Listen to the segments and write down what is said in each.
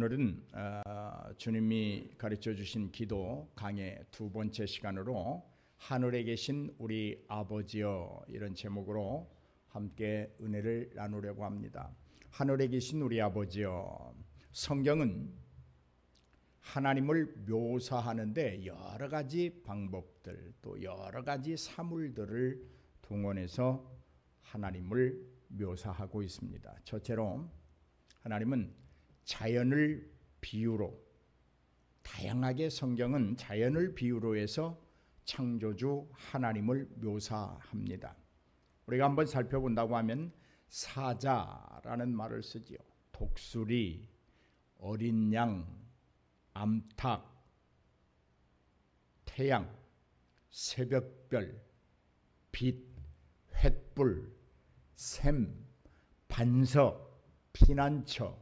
오늘은 주님이 가르쳐 주신 기도 강의 두 번째 시간으로 하늘에 계신 우리 아버지여, 이런 제목으로 함께 은혜를 나누려고 합니다. 하늘에 계신 우리 아버지여. 성경은 하나님을 묘사하는데 여러 가지 방법들, 또 여러 가지 사물들을 동원해서 하나님을 묘사하고 있습니다. 첫째로 하나님은 자연을 비유로, 다양하게 성경은 자연을 비유로 해서 창조주 하나님을 묘사합니다. 우리가 한번 살펴본다고 하면 사자라는 말을 쓰지요. 독수리, 어린 양, 암탉, 태양, 새벽별, 빛, 횃불, 샘, 반석, 피난처,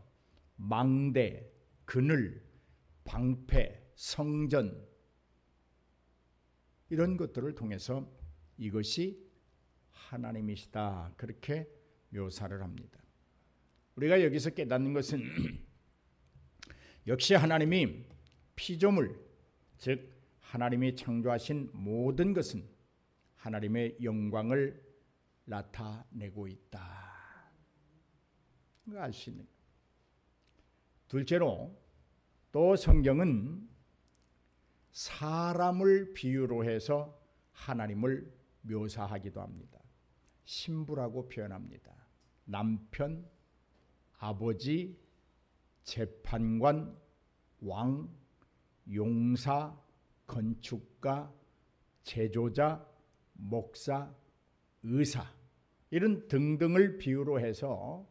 망대, 그늘, 방패, 성전, 이런 것들을 통해서 이것이 하나님이시다, 그렇게 묘사를 합니다. 우리가 여기서 깨닫는 것은 역시 하나님이 피조물, 즉 하나님이 창조하신 모든 것은 하나님의 영광을 나타내고 있다, 이거 알 수 있는 거예요. 둘째로 또 성경은 사람을 비유로 해서 하나님을 묘사하기도 합니다. 신부라고 표현합니다. 남편, 아버지, 재판관, 왕, 용사, 건축가, 제조자, 목사, 의사, 이런 등등을 비유로 해서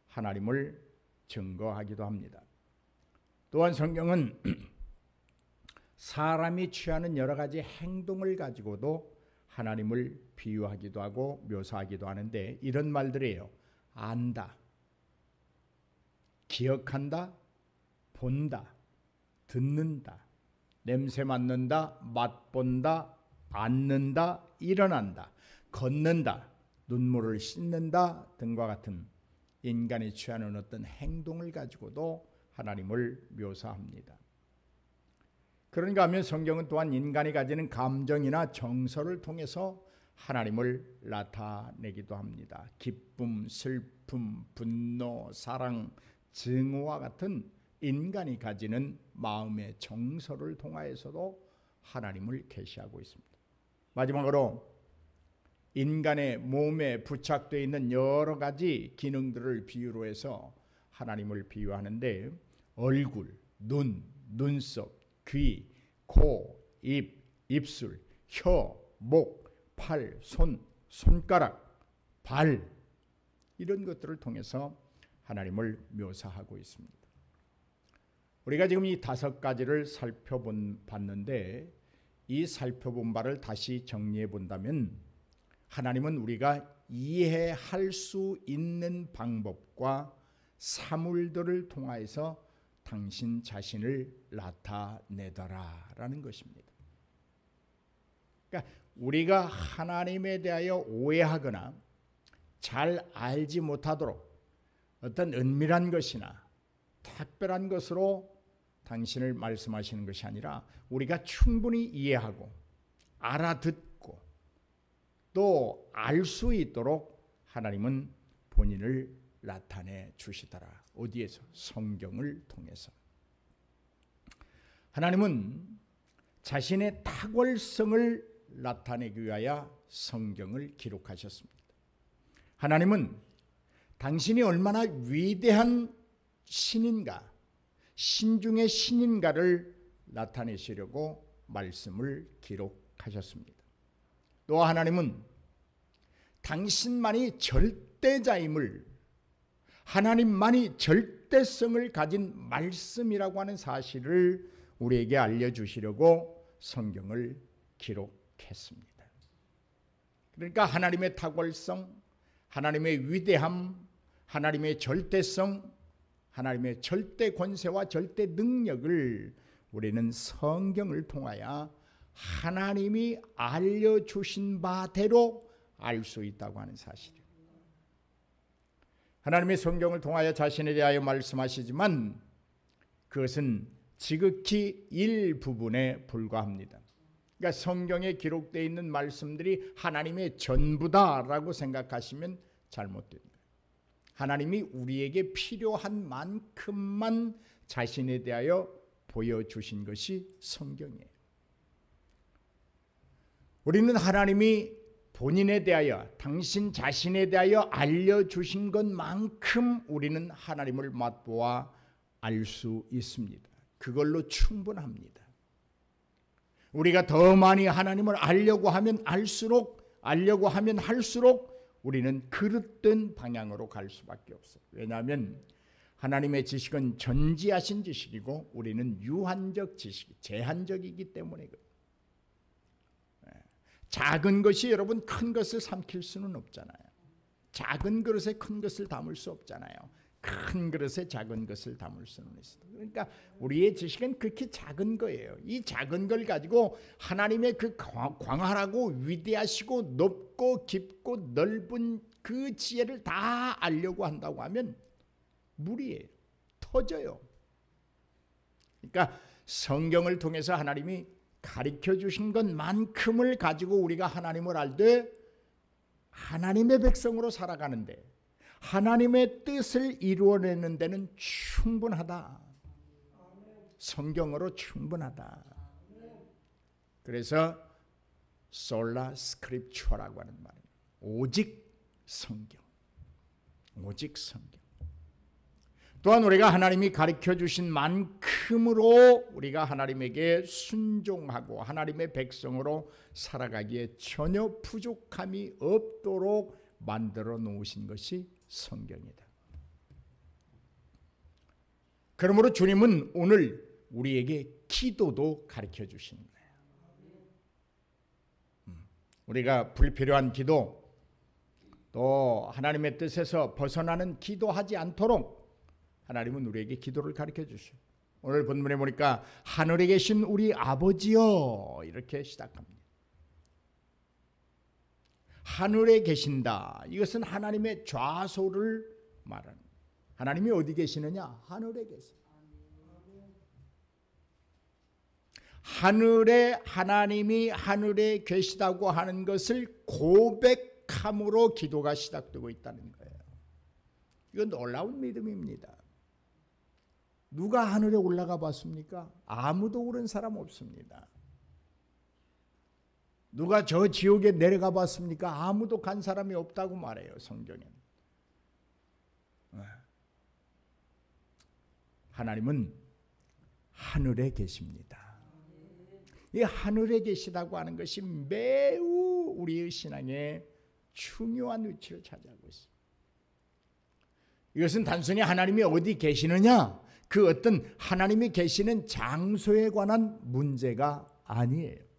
하나님을 증거하기도 합니다. 또한 성경은 사람이 취하는 여러 가지 행동을 가지고도 하나님을 비유하기도 하고 묘사하기도 하는데 이런 말들이에요. 안다, 기억한다, 본다, 듣는다, 냄새 맡는다, 맛본다, 앉는다, 일어난다, 걷는다, 눈물을 씻는다 등과 같은 인간이 취하는 어떤 행동을 가지고도 하나님을 묘사합니다. 그런가 하면 성경은 또한 인간이 가지는 감정이나 정서를 통해서 하나님을 나타내기도 합니다. 기쁨, 슬픔, 분노, 사랑, 증오와 같은 인간이 가지는 마음의 정서를 통하여서도 하나님을 계시하고 있습니다. 마지막으로 인간의 몸에 부착되어 있는 여러 가지 기능들을 비유로 해서 하나님을 비유하는데 얼굴, 눈, 눈썹, 귀, 코, 입, 입술, 혀, 목, 팔, 손, 손가락, 발, 이런 것들을 통해서 하나님을 묘사하고 있습니다. 우리가 지금 이 5가지를 살펴봤는데 이 살펴본 바를 다시 정리해 본다면 하나님은 우리가 이해할 수 있는 방법과 사물들을 통하여서 당신 자신을 나타내더라라는 것입니다. 그러니까 우리가 하나님에 대하여 오해하거나 잘 알지 못하도록 어떤 은밀한 것이나 특별한 것으로 당신을 말씀하시는 것이 아니라 우리가 충분히 이해하고 알아듣고 또 알 수 있도록 하나님은 본인을 나타내 주시더라. 어디에서? 성경을 통해서. 하나님은 자신의 탁월성을 나타내기 위하여 성경을 기록하셨습니다. 하나님은 당신이 얼마나 위대한 신인가, 신중의 신인가를 나타내시려고 말씀을 기록하셨습니다. 또 하나님은 당신만이 절대자임을, 하나님만이 절대성을 가진 말씀이라고 하는 사실을 우리에게 알려주시려고 성경을 기록했습니다. 그러니까 하나님의 탁월성, 하나님의 위대함, 하나님의 절대성, 하나님의 절대 권세와 절대 능력을 우리는 성경을 통하여 하나님이 알려주신 바대로 알 수 있다고 하는 사실이에요. 하나님의 성경을 통하여 자신에 대하여 말씀하시지만 그것은 지극히 일부분에 불과합니다. 그러니까 성경에 기록되어 있는 말씀들이 하나님의 전부다라고 생각하시면 잘못됩니다. 하나님이 우리에게 필요한 만큼만 자신에 대하여 보여주신 것이 성경이에요. 우리는 하나님이 본인에 대하여, 당신 자신에 대하여 알려주신 것만큼 우리는 하나님을 맛보아 알 수 있습니다. 그걸로 충분합니다. 우리가 더 많이 하나님을 알려고 하면 할수록 우리는 그릇된 방향으로 갈 수밖에 없어요. 왜냐하면 하나님의 지식은 전지하신 지식이고 우리는 유한적 지식, 제한적이기 때문에 그래요. 작은 것이 여러분 큰 것을 삼킬 수는 없잖아요. 작은 그릇에 큰 것을 담을 수 없잖아요. 큰 그릇에 작은 것을 담을 수는 있어요. 그러니까 우리의 지식은 그렇게 작은 거예요. 이 작은 걸 가지고 하나님의 그 광활하고 위대하시고 높고 깊고 넓은 그 지혜를 다 알려고 한다고 하면 무리예요. 터져요. 그러니까 성경을 통해서 하나님이 가르쳐 주신 것만큼을 가지고 우리가 하나님을 알되 하나님의 백성으로 살아가는데 하나님의 뜻을 이루어내는 데는 충분하다. 성경으로 충분하다. 그래서 솔라 스크립처라고 하는 말이에요. 오직 성경. 오직 성경. 또한 우리가 하나님이 가르쳐 주신 만큼으로 우리가 하나님에게 순종하고 하나님의 백성으로 살아가기에 전혀 부족함이 없도록 만들어 놓으신 것이 성경이다. 그러므로 주님은 오늘 우리에게 기도도 가르쳐 주시는 거예요. 우리가 불필요한 기도, 또 하나님의 뜻에서 벗어나는 기도하지 않도록 하나님은 우리에게 기도를 가르쳐 주셔요. 오늘 본문에 보니까 하늘에 계신 우리 아버지여 이렇게 시작합니다. 하늘에 계신다. 이것은 하나님의 좌소를 말하는 거예요. 하나님이 어디 계시느냐? 하늘에 계세요. 하늘에 하나님이 하늘에 계시다고 하는 것을 고백함으로 기도가 시작되고 있다는 거예요. 이건 놀라운 믿음입니다. 누가 하늘에 올라가 봤습니까? 아무도 그런 사람 없습니다. 누가 저 지옥에 내려가 봤습니까? 아무도 간 사람이 없다고 말해요, 성경에는. 하나님은 하늘에 계십니다. 이 하늘에 계시다고 하는 것이 매우 우리의 신앙에 중요한 위치를 차지하고 있습니다. 이것은 단순히 하나님이 어디 계시느냐, 그 어떤 하나님이 계시는 장소에 관한 문제가 아니에요.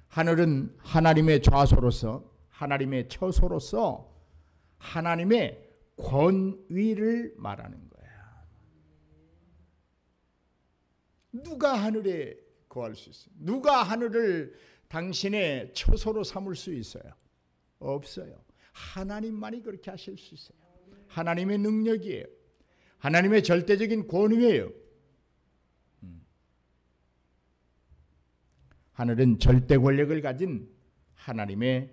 하늘은 하나님의 좌소로서, 하나님의 처소로서 하나님의 권위를 말하는 거야. 누가 하늘에 거할 수 있어요? 누가 하늘을 당신의 처소로 삼을 수 있어요? 없어요. 하나님만이 그렇게 하실 수 있어요. 하나님의 능력이에요. 하나님의 절대적인 권위예요. 하늘은 절대 권력을 가진 하나님의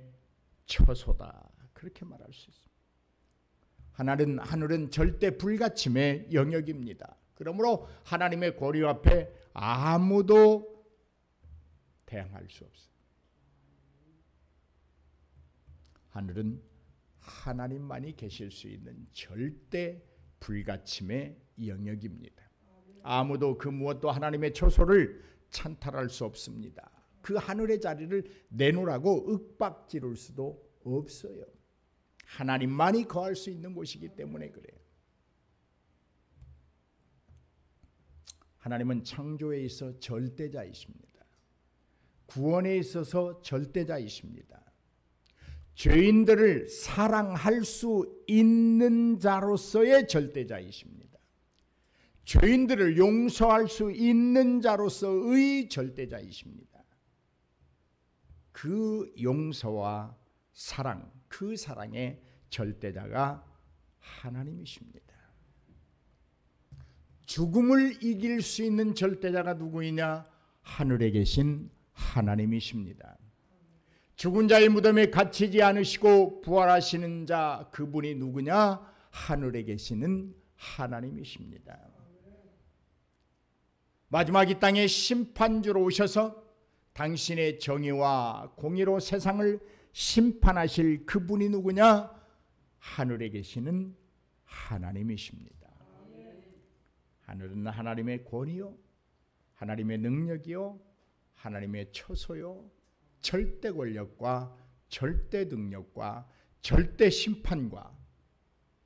처소다. 그렇게 말할 수 있습니다. 하늘은 절대 불가침의 영역입니다. 그러므로 하나님의 권위 앞에 아무도 대항할 수 없어요. 하늘은 하나님만이 계실 수 있는 절대 불가침의 영역입니다. 아무도 그 무엇도 하나님의 처소를 찬탈할 수 없습니다. 그 하늘의 자리를 내놓으라고 윽박지를 수도 없어요. 하나님만이 거할 수 있는 곳이기 때문에 그래요. 하나님은 창조에 있어 절대자이십니다. 구원에 있어서 절대자이십니다. 죄인들을 사랑할 수 있는 자로서의 절대자이십니다. 죄인들을 용서할 수 있는 자로서의 절대자이십니다. 그 용서와 사랑, 그 사랑의 절대자가 하나님이십니다. 죽음을 이길 수 있는 절대자가 누구이냐? 하늘에 계신 하나님이십니다. 죽은 자의 무덤에 갇히지 않으시고 부활하시는 자, 그분이 누구냐? 하늘에 계시는 하나님이십니다. 마지막 이 땅에 심판주로 오셔서 당신의 정의와 공의로 세상을 심판하실 그분이 누구냐? 하늘에 계시는 하나님이십니다. 하늘은 하나님의 권위요, 하나님의 능력이요, 하나님의 처소요, 절대 권력과 절대 능력과 절대 심판과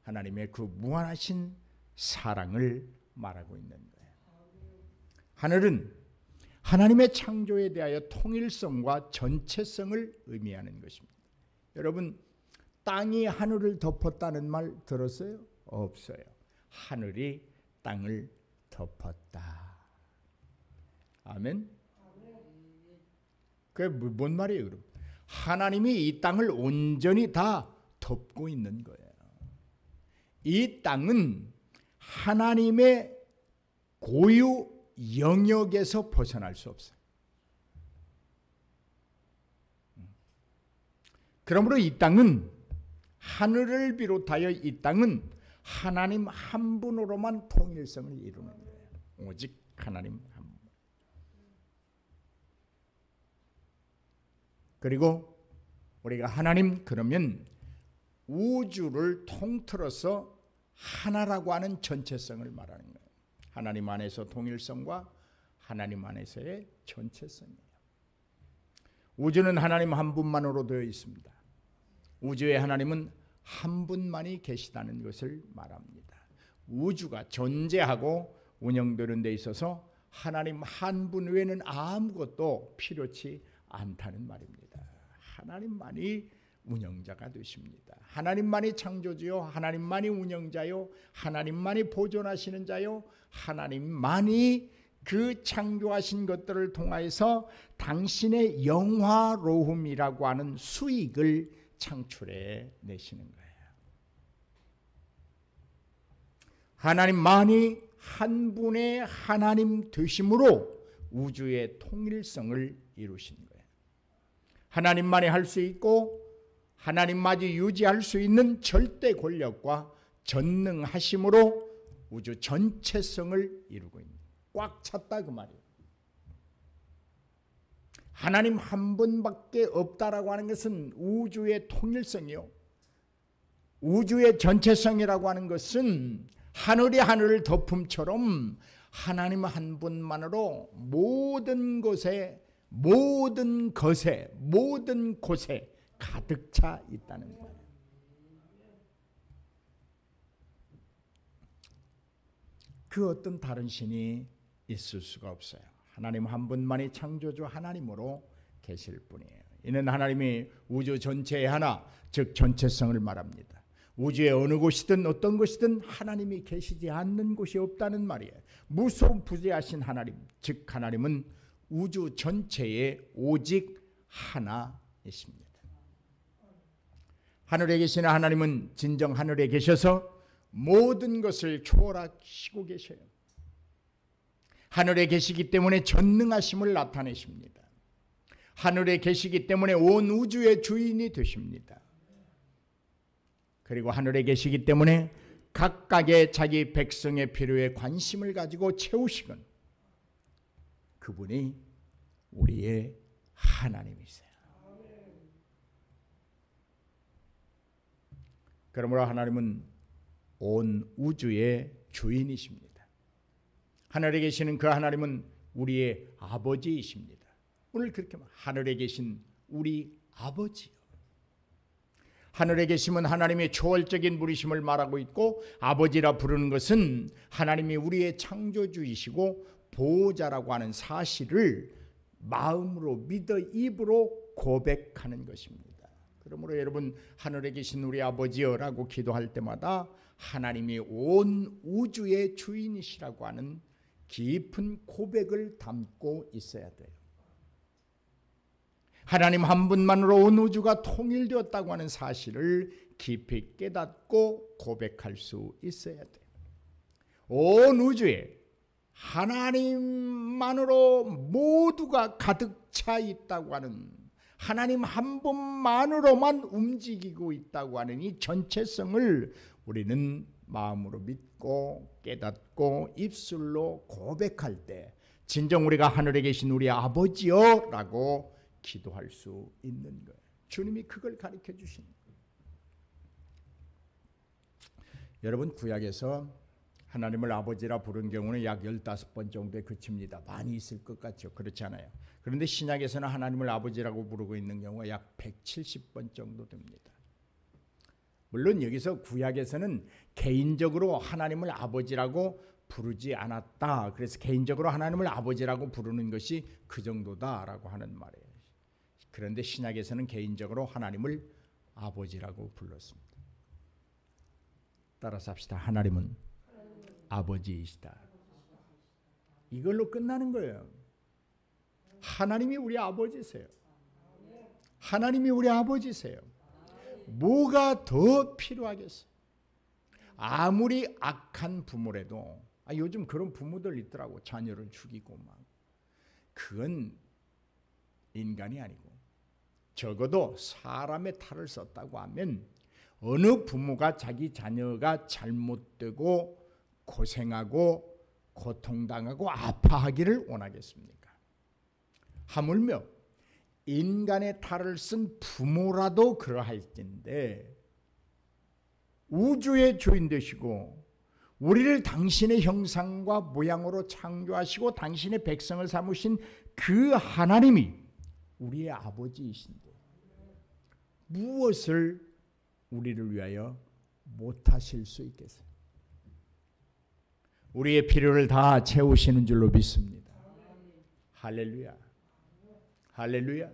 하나님의 그 무한하신 사랑을 말하고 있는 거예요. 하늘은 하나님의 창조에 대하여 통일성과 전체성을 의미하는 것입니다. 여러분, 땅이 하늘을 덮었다는 말 들었어요? 없어요. 하늘이 땅을 덮었다. 아멘. 그게 뭔 말이에요, 그럼? 하나님이 이 땅을 온전히 다 덮고 있는 거예요. 이 땅은 하나님의 고유 영역에서 벗어날 수 없어요. 그러므로 이 땅은, 하늘을 비롯하여 이 땅은 하나님 한 분으로만 통일성을 이루는 거예요. 오직 하나님 한 분. 그리고 우리가 하나님 그러면 우주를 통틀어서 하나라고 하는 전체성을 말하는 거예요. 하나님 안에서 통일성과 하나님 안에서의 전체성이에요. 우주는 하나님 한 분만으로 되어 있습니다. 우주의 하나님은 한 분만이 계시다는 것을 말합니다. 우주가 존재하고 운영되는 데 있어서 하나님 한 분 외에는 아무것도 필요치 않다는 말입니다. 하나님만이 운영자가 되십니다. 하나님만이 창조주요, 하나님만이 운영자요, 하나님만이 보존하시는 자요, 하나님만이 그 창조하신 것들을 통하여서 당신의 영화로움이라고 하는 수익을 창출해 내시는 거예요. 하나님만이 한 분의 하나님 되심으로 우주의 통일성을 이루신 거예요. 하나님만이 할 수 있고 하나님만이 유지할 수 있는 절대 권력과 전능하심으로 우주 전체성을 이루고 있는, 꽉 찼다 그 말이에요. 하나님 한 분밖에 없다라고 하는 것은 우주의 통일성이요, 우주의 전체성이라고 하는 것은 하늘이 하늘을 덮음처럼 하나님 한 분만으로 모든 곳에, 모든 것에, 모든 곳에 가득 차 있다는 거예요. 그 어떤 다른 신이 있을 수가 없어요. 하나님 한 분만이 창조주 하나님으로 계실 뿐이에요. 이는 하나님이 우주 전체의 하나, 즉 전체성을 말합니다. 우주의 어느 곳이든 어떤 것이든 하나님이 계시지 않는 곳이 없다는 말이에요. 무소부재하신 하나님, 즉 하나님은 우주 전체의 오직 하나이십니다. 하늘에 계시는 하나님은 진정 하늘에 계셔서 모든 것을 초월하시고 계셔요. 하늘에 계시기 때문에 전능하심을 나타내십니다. 하늘에 계시기 때문에 온 우주의 주인이 되십니다. 그리고 하늘에 계시기 때문에 각각의 자기 백성의 필요에 관심을 가지고 채우시건 그분이 우리의 하나님이세요. 그러므로 하나님은 온 우주의 주인이십니다. 하늘에 계시는 그 하나님은 우리의 아버지이십니다. 오늘 그렇게 말, 하늘에 계신 우리 아버지요. 하늘에 계시면 하나님의 초월적인 분이심을 말하고 있고, 아버지라 부르는 것은 하나님이 우리의 창조주이시고 보호자라고 하는 사실을 마음으로 믿어 입으로 고백하는 것입니다. 그러므로 여러분, 하늘에 계신 우리 아버지여라고 기도할 때마다 하나님이 온 우주의 주인이시라고 하는 깊은 고백을 담고 있어야 돼요. 하나님 한 분만으로 온 우주가 통일되었다고 하는 사실을 깊이 깨닫고 고백할 수 있어야 돼요. 온 우주에 하나님만으로 모두가 가득 차 있다고 하는, 하나님 한 분만으로만 움직이고 있다고 하는 이 전체성을 우리는 마음으로 믿고 깨닫고 입술로 고백할 때 진정 우리가 하늘에 계신 우리 아버지여 라고 기도할 수 있는 거예요. 주님이 그걸 가르쳐 주신 거예요. 여러분, 구약에서 하나님을 아버지라 부른 경우는 약 15번 정도에 그칩니다. 많이 있을 것 같죠. 그렇지 않아요. 그런데 신약에서는 하나님을 아버지라고 부르고 있는 경우가 약 170번 정도 됩니다. 물론 여기서 구약에서는 개인적으로 하나님을 아버지라고 부르지 않았다. 그래서 개인적으로 하나님을 아버지라고 부르는 것이 그 정도다라고 하는 말이에요. 그런데 신약에서는 개인적으로 하나님을 아버지라고 불렀습니다. 따라서 합시다. 하나님은 아버지이시다. 이걸로 끝나는 거예요. 하나님이 우리 아버지세요. 하나님이 우리 아버지세요. 뭐가 더 필요하겠어요? 아무리 악한 부모라도, 요즘 그런 부모들 있더라고. 자녀를 죽이고 막. 그건 인간이 아니고 적어도 사람의 탈을 썼다고 하면 어느 부모가 자기 자녀가 잘못되고 고생하고 고통당하고 아파하기를 원하겠습니까? 하물며 인간의 탈을 쓴 부모라도 그러할진데 우주의 주인 되시고 우리를 당신의 형상과 모양으로 창조하시고 당신의 백성을 삼으신 그 하나님이 우리의 아버지이신데 무엇을 우리를 위하여 못하실 수 있겠어요? 우리의 필요를 다 채우시는 줄로 믿습니다. 할렐루야. 할렐루야.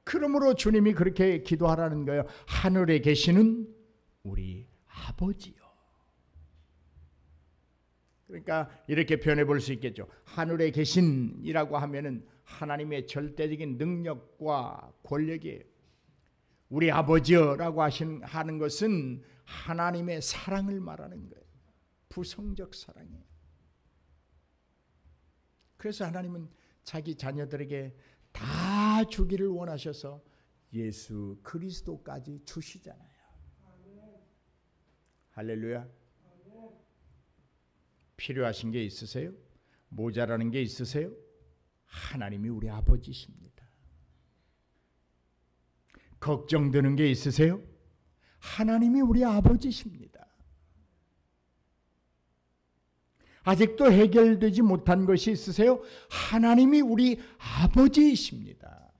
그러므로 주님이 그렇게 기도하라는 거예요. 하늘에 계시는 우리 아버지요. 그러니까 이렇게 표현해 볼 수 있겠죠. 하늘에 계신이라고 하면은 하나님의 절대적인 능력과 권력이에요. 우리 아버지여라고 하는 것은 하나님의 사랑을 말하는 거예요. 부성적 사랑이에요. 그래서 하나님은 자기 자녀들에게 다 주기를 원하셔서 예수 그리스도까지 주시잖아요. 할렐루야. 필요하신 게 있으세요? 모자라는 게 있으세요? 하나님이 우리 아버지십니다. 걱정되는 게 있으세요? 하나님이 우리 아버지십니다. 아직도 해결되지 못한 것이 있으세요? 하나님이 우리 아버지이십니다.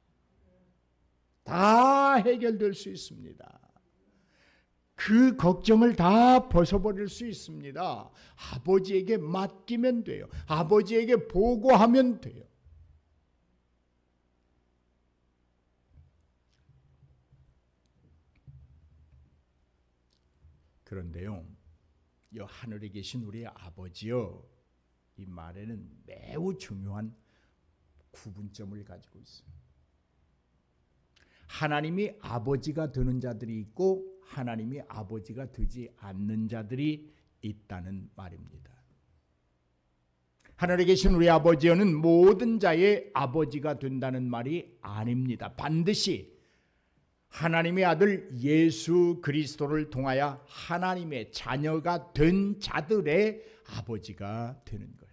다 해결될 수 있습니다. 그 걱정을 다 벗어버릴 수 있습니다. 아버지에게 맡기면 돼요. 아버지에게 보고하면 돼요. 그런데요, 이 하늘에 계신 우리 아버지여, 이 말에는 매우 중요한 구분점을 가지고 있어요. 하나님이 아버지가 되는 자들이 있고 하나님이 아버지가 되지 않는 자들이 있다는 말입니다. 하늘에 계신 우리 아버지여는 모든 자의 아버지가 된다는 말이 아닙니다. 반드시 하나님의 아들 예수 그리스도를 통하여 하나님의 자녀가 된 자들의 아버지가 되는 거예요.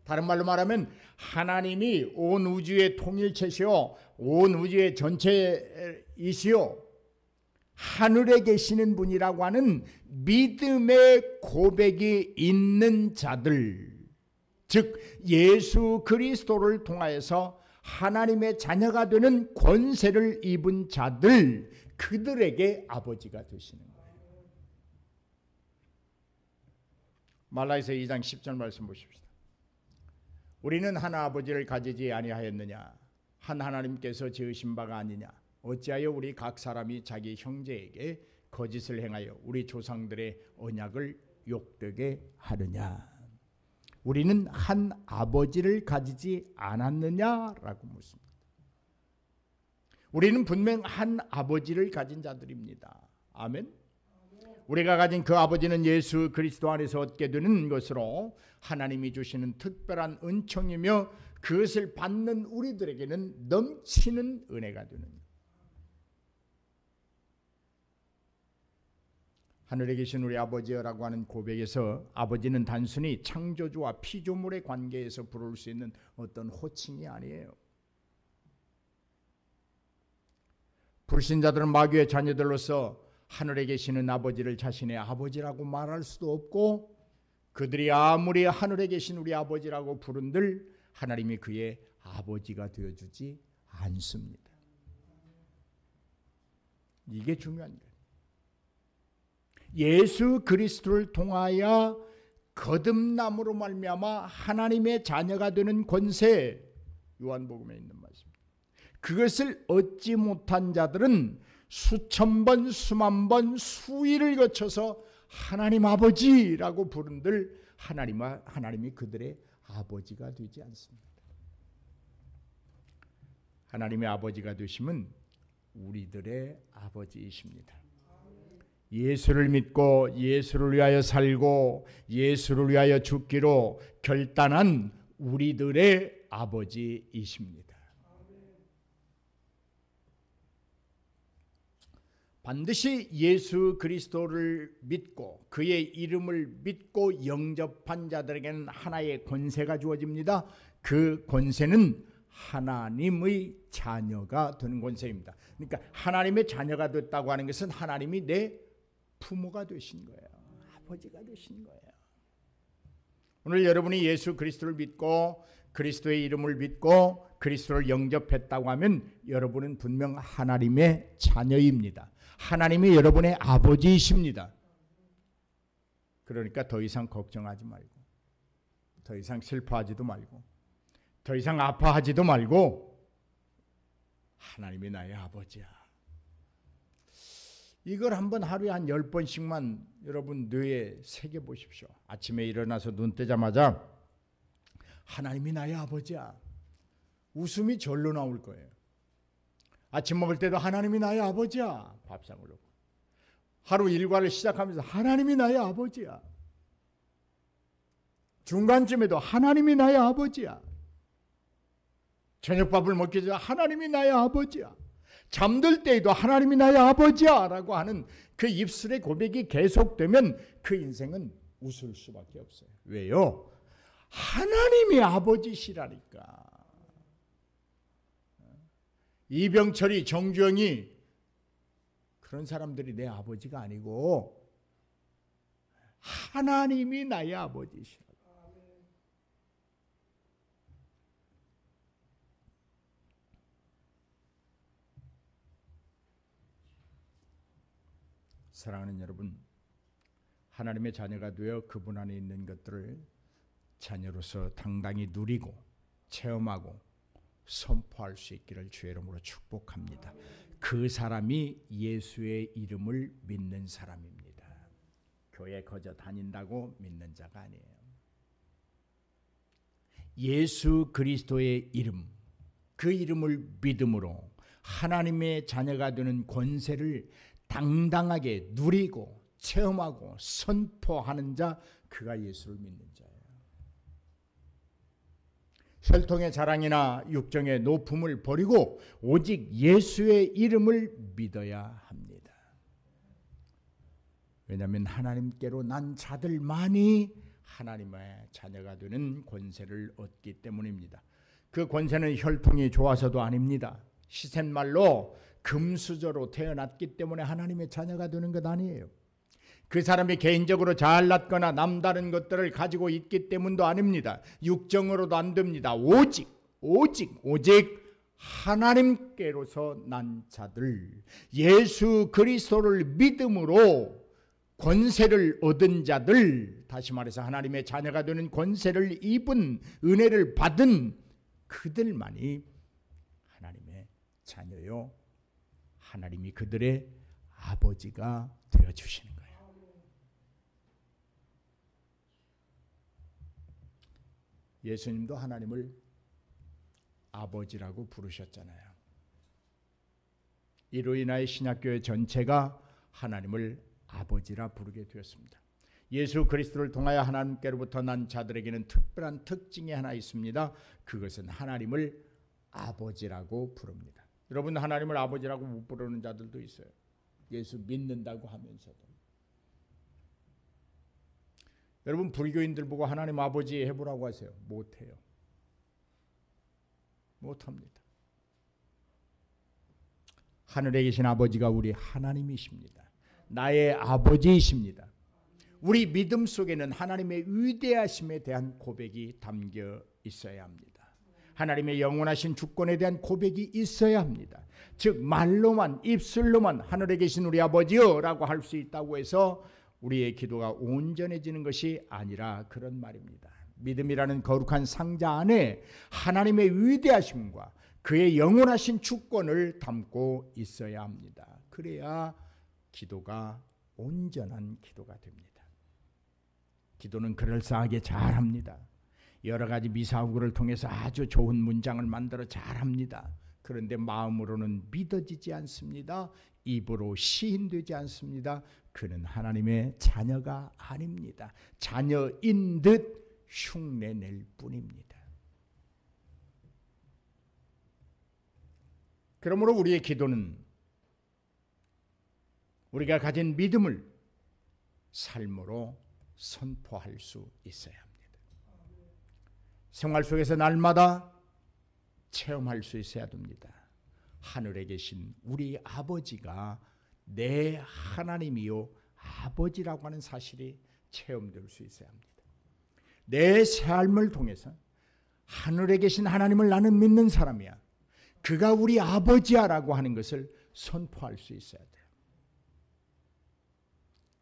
다른 말로 말하면 하나님이 온 우주의 통일체시오, 온 우주의 전체이시오, 하늘에 계시는 분이라고 하는 믿음의 고백이 있는 자들, 즉 예수 그리스도를 통하여서 하나님의 자녀가 되는 권세를 입은 자들, 그들에게 아버지가 되시는 거예요. 말라기서 2장 10절 말씀 보십시다. 우리는 한 아버지를 가지지 아니하였느냐? 한 하나님께서 지으신 바가 아니냐? 어찌하여 우리 각 사람이 자기 형제에게 거짓을 행하여 우리 조상들의 언약을 욕되게 하느냐? 우리는 한 아버지를 가지지 않았느냐라고 묻습니다. 우리는 분명 한 아버지를 가진 자들입니다. 아멘. 우리가 가진 그 아버지는 예수 그리스도 안에서 얻게 되는 것으로 하나님이 주시는 특별한 은총이며 그것을 받는 우리들에게는 넘치는 은혜가 되는 것. 하늘에 계신 우리 아버지여라고 하는 고백에서 아버지는 단순히 창조주와 피조물의 관계에서 부를 수 있는 어떤 호칭이 아니에요. 불신자들은 마귀의 자녀들로서 하늘에 계시는 아버지를 자신의 아버지라고 말할 수도 없고, 그들이 아무리 하늘에 계신 우리 아버지라고 부른들 하나님이 그의 아버지가 되어주지 않습니다. 이게 중요한 거예요. 예수 그리스도를 통하여 거듭남으로 말미암아 하나님의 자녀가 되는 권세, 요한복음에 있는 말씀입니다. 그것을 얻지 못한 자들은 수천 번, 수만 번, 수일을 거쳐서 하나님 아버지라고 부른들 하나님이 그들의 아버지가 되지 않습니다. 하나님의 아버지가 되심은 우리들의 아버지이십니다. 예수를 믿고 예수를 위하여 살고 예수를 위하여 죽기로 결단한 우리들의 아버지이십니다. 반드시 예수 그리스도를 믿고 그의 이름을 믿고 영접한 자들에게는 하나의 권세가 주어집니다. 그 권세는 하나님의 자녀가 되는 권세입니다. 그러니까 하나님의 자녀가 됐다고 하는 것은 하나님이 내 부모가 되신 거예요. 아버지가 되신 거예요. 오늘 여러분이 예수 그리스도를 믿고 그리스도의 이름을 믿고 그리스도를 영접했다고 하면 여러분은 분명 하나님의 자녀입니다. 하나님이 여러분의 아버지이십니다. 그러니까 더 이상 걱정하지 말고, 더 이상 슬퍼하지도 말고, 더 이상 아파하지도 말고, 하나님이 나의 아버지야. 이걸 한번 하루에 한 10번씩만 여러분 뇌에 새겨보십시오. 아침에 일어나서 눈 뜨자마자 하나님이 나의 아버지야. 웃음이 절로 나올 거예요. 아침 먹을 때도 하나님이 나의 아버지야. 밥상으로. 하루 일과를 시작하면서 하나님이 나의 아버지야. 중간쯤에도 하나님이 나의 아버지야. 저녁밥을 먹기 전에 하나님이 나의 아버지야. 잠들 때에도 하나님이 나의 아버지야 라고 하는 그 입술의 고백이 계속되면 그 인생은 웃을 수밖에 없어요. 왜요? 하나님이 아버지시라니까. 이병철이, 정주영이 그런 사람들이 내 아버지가 아니고 하나님이 나의 아버지시라고. 사랑하는 여러분, 하나님의 자녀가 되어 그분 안에 있는 것들을 자녀로서 당당히 누리고 체험하고 선포할 수 있기를 주의 이름으로 축복합니다. 그 사람이 예수의 이름을 믿는 사람입니다. 교회 거저 다닌다고 믿는 자가 아니에요. 예수 그리스도의 이름, 그 이름을 믿음으로 하나님의 자녀가 되는 권세를 당당하게 누리고 체험하고 선포하는 자, 그가 예수를 믿는 자예요. 혈통의 자랑이나 육정의 높음을 버리고 오직 예수의 이름을 믿어야 합니다. 왜냐하면 하나님께로 난 자들만이 하나님의 자녀가 되는 권세를 얻기 때문입니다. 그 권세는 혈통이 좋아서도 아닙니다. 시샘말로 금수저로 태어났기 때문에 하나님의 자녀가 되는 것 아니에요. 그 사람이 개인적으로 잘났거나 남다른 것들을 가지고 있기 때문도 아닙니다. 육정으로도 안 됩니다. 오직 하나님께로서 난 자들, 예수 그리스도를 믿음으로 권세를 얻은 자들, 다시 말해서 하나님의 자녀가 되는 권세를 입은, 은혜를 받은 그들만이 하나님의 자녀요, 하나님이 그들의 아버지가 되어주시는 거예요. 예수님도 하나님을 아버지라고 부르셨잖아요. 이로 인하여 신약교회 전체가 하나님을 아버지라 부르게 되었습니다. 예수 그리스도를 통하여 하나님께로부터 난 자들에게는 특별한 특징이 하나 있습니다. 그것은 하나님을 아버지라고 부릅니다. 여러분, 하나님을 아버지라고 못 부르는 자들도 있어요. 예수 믿는다고 하면서도. 여러분, 불교인들 보고 하나님 아버지 해보라고 하세요. 못해요. 못합니다. 하늘에 계신 아버지가 우리 하나님이십니다. 나의 아버지이십니다. 우리 믿음 속에는 하나님의 위대하심에 대한 고백이 담겨 있어야 합니다. 하나님의 영원하신 주권에 대한 고백이 있어야 합니다. 즉 말로만, 입술로만 하늘에 계신 우리 아버지여 라고 할 수 있다고 해서 우리의 기도가 온전해지는 것이 아니라 그런 말입니다. 믿음이라는 거룩한 상자 안에 하나님의 위대하심과 그의 영원하신 주권을 담고 있어야 합니다. 그래야 기도가 온전한 기도가 됩니다. 기도는 그럴싸하게 잘합니다. 여러 가지 미사구를 통해서 아주 좋은 문장을 만들어 잘합니다. 그런데 마음으로는 믿어지지 않습니다. 입으로 시인되지 않습니다. 그는 하나님의 자녀가 아닙니다. 자녀인 듯 흉내낼 뿐입니다. 그러므로 우리의 기도는 우리가 가진 믿음을 삶으로 선포할 수 있어야 합니다. 생활 속에서 날마다 체험할 수 있어야 됩니다. 하늘에 계신 우리 아버지가 내 하나님이요 아버지라고 하는 사실이 체험될 수 있어야 합니다. 내 삶을 통해서 하늘에 계신 하나님을 나는 믿는 사람이야, 그가 우리 아버지야라고 하는 것을 선포할 수 있어야 돼요.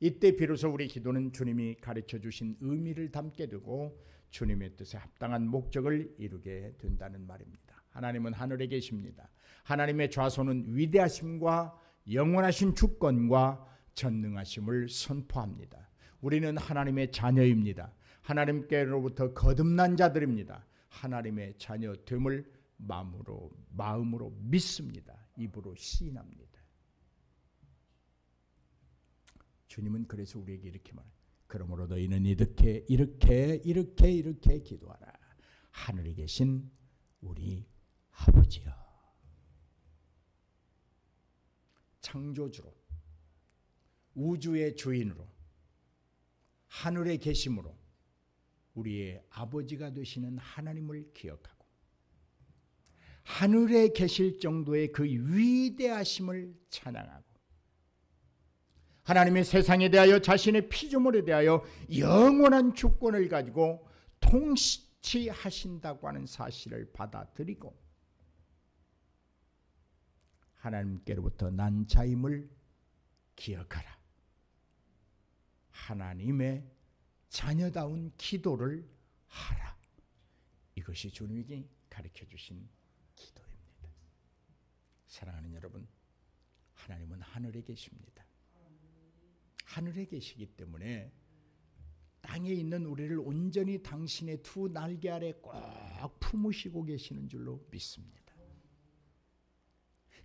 이때 비로소 우리 기도는 주님이 가르쳐 주신 의미를 담게 되고 주님의 뜻에 합당한 목적을 이루게 된다는 말입니다. 하나님은 하늘에 계십니다. 하나님의 좌소는 위대하심과 영원하신 주권과 전능하심을 선포합니다. 우리는 하나님의 자녀입니다. 하나님께로부터 거듭난 자들입니다. 하나님의 자녀됨을 마음으로 믿습니다. 입으로 시인합니다. 주님은 그래서 우리에게 이렇게 말해요. 그러므로 너희는 이렇게 기도하라. 하늘에 계신 우리 아버지여. 창조주로, 우주의 주인으로, 하늘에 계심으로 우리의 아버지가 되시는 하나님을 기억하고 하늘에 계실 정도의 그 위대하심을 찬양하고 하나님의 세상에 대하여 자신의 피조물에 대하여 영원한 주권을 가지고 통치하신다고 하는 사실을 받아들이고 하나님께로부터 난 자임을 기억하라. 하나님의 자녀다운 기도를 하라. 이것이 주님이 가르쳐 주신 기도입니다. 사랑하는 여러분, 하나님은 하늘에 계십니다. 하늘에 계시기 때문에 땅에 있는 우리를 온전히 당신의 두 날개 아래 꼭 품으시고 계시는 줄로 믿습니다.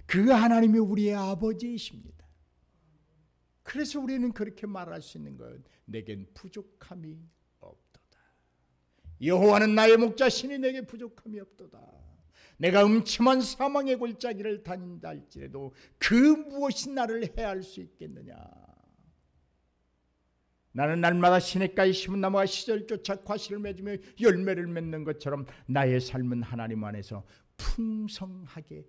그 하나님이 우리의 아버지이십니다. 그래서 우리는 그렇게 말할 수 있는 것, 내겐 부족함이 없도다. 여호와는 나의 목자시니 내게 부족함이 없도다. 내가 음침한 사망의 골짜기를 다닌다 할지라도 그 무엇이 나를 해할 수 있겠느냐. 나는 날마다 시냇가에 심은 나무가 시절 쫓아 과실을 맺으며 열매를 맺는 것처럼 나의 삶은 하나님 안에서 풍성하게